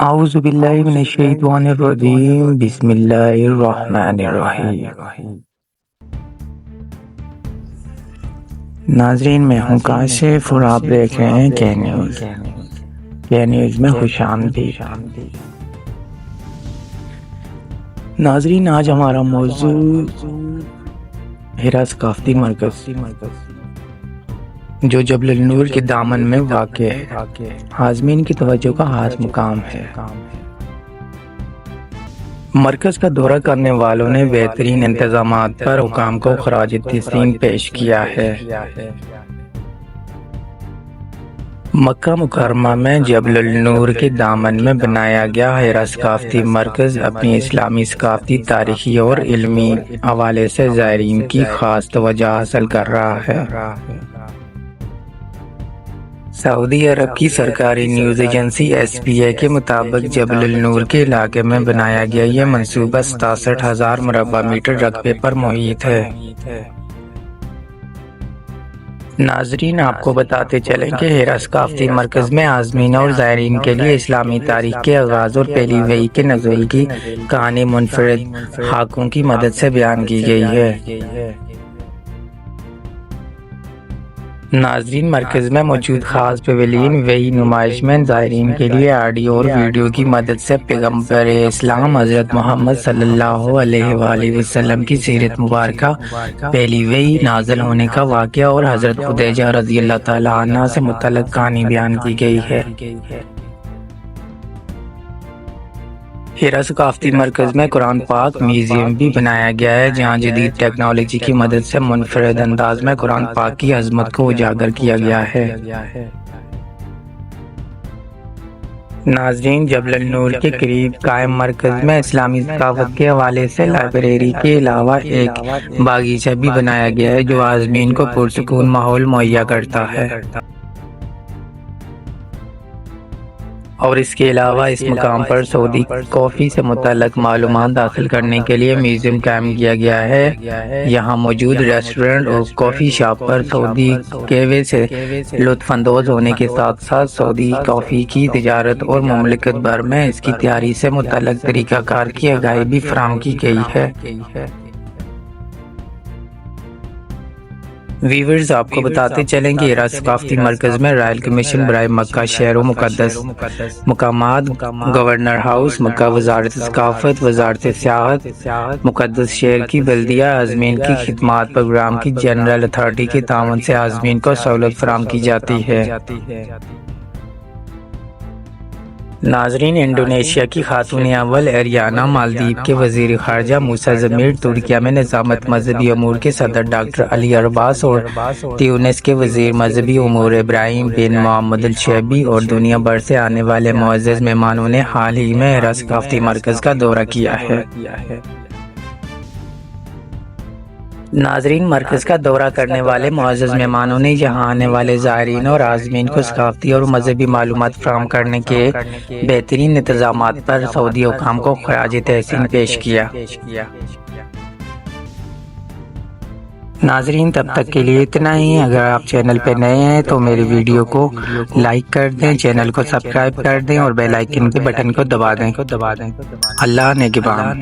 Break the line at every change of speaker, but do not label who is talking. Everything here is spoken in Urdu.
اعوذ باللہ من الشیطان الرجیم بسم اللہ الرحمن الرحیم۔ ناظرین، میں ہوں کاشف اور آپ دیکھ رہے ہیں کے نیوز۔ کے نیوز میں خوش آمدید۔ ناظرین، آج ہمارا موضوع ہیرا ثقافتی مرکز جو جبل النور کے دامن میں واقع ہے، عازمین کی توجہ کا خاص مقام ہے۔ مرکز کا دورہ کرنے والوں نے بہترین انتظامات پر حکام کو خراج تحسین پیش کیا ہے۔ مکہ مکرمہ میں جبل النور کے دامن میں بنایا گیا ہیرا ثقافتی مرکز اپنی اسلامی ثقافتی، تاریخی اور علمی حوالے سے زائرین کی خاص توجہ حاصل کر رہا ہے۔ سعودی عرب کی سرکاری نیوز ایجنسی SPA کے مطابق جبل النور کے علاقے میں بنایا گیا یہ منصوبہ 67,000 مربع میٹر رقبے پر محیط ہے۔ ناظرین، آپ کو بتاتے چلیں کہ ہیرا ثقافتی مرکز میں عازمین اور زائرین کے لیے اسلامی تاریخ کے آغاز اور پہلی وحی کے نزول کی کہانی منفرد خاکوں کی مدد سے بیان کی گئی ہے۔ ناظرین، مرکز میں موجود خاص پیویلین وحی نمائش میں زائرین کے لیے آڈیو اور ویڈیو کی مدد سے پیغمبر اسلام حضرت محمد صلی اللہ علیہ وآلہ وسلم کی سیرت مبارکہ، پہلی وحی نازل ہونے کا واقعہ اور حضرت خدیجہ رضی اللہ تعالیٰ عنہا سے متعلق کہانی بیان کی گئی ہے۔ ہیرا ثقافتی مرکز میں قرآن پاک میوزیم بھی بنایا گیا ہے، جہاں جدید ٹیکنالوجی کی مدد سے منفرد انداز میں قرآن پاک کی عظمت کو اجاگر کیا گیا ہے۔ ناظرین، جبل النور کے قریب قائم مرکز میں اسلامی ثقافت کے حوالے سے لائبریری کے علاوہ ایک باغیچہ بھی بنایا گیا ہے جو عازمین کو پرسکون ماحول مہیا کرتا ہے۔ اور اس کے علاوہ اس مقام پر سعودی کافی سے متعلق معلومات حاصل کرنے کے لیے میوزیم قائم کیا گیا ہے۔ یہاں موجود ریسٹورنٹ اور کافی شاپ پر سعودی قہوے سے لطف اندوز ہونے کے ساتھ ساتھ سعودی کافی کی تجارت اور مملکت بھر میں اس کی تیاری سے متعلق طریقہ کار کی آگاہی بھی فراہم کی گئی ہے۔ ویورز، آپ کو بتاتے چلیں کہ ہیرا ثقافتی مرکز میں رائل کمیشن برائے مکہ شہر و مقدس مقامات، گورنر ہاؤس مکہ، وزارت ثقافت، وزارت سیاحت، مقدس شہر کی بلدیہ، عازمین کی خدمات پروگرام کی جنرل اتھارٹی کے تعاون سے عازمین کو سہولت فراہم کی جاتی ہے۔ ناظرین، انڈونیشیا کی خاتون اول ایریانا، مالدیپ کے وزیر خارجہ موسیٰ ضمیر، ترکیہ میں نظامت مذہبی امور کے صدر ڈاکٹر علی ارباز اور تیونس کے وزیر مذہبی امور ابراہیم بن محمد الشیبی اور دنیا بھر سے آنے والے معزز مہمانوں نے حال ہی میں ہیرا ثقافتی مرکز کا دورہ کیا ہے۔ ناظرین، مرکز کا دورہ کرنے والے معزز مہمانوں نے یہاں آنے والے زائرین اور عازمین کو ثقافتی اور مذہبی معلومات فراہم کرنے کے بہترین انتظامات پر سعودی حکام کو خراج تحسین پیش کیا۔ ناظرین، تب تک کے لیے اتنا ہی۔ اگر آپ چینل پہ نئے ہیں تو میری ویڈیو کو لائک کر دیں، چینل کو سبسکرائب کر دیں اور بیل آئیکن کے بٹن کو دبا دیں۔ اللہ نگہبان۔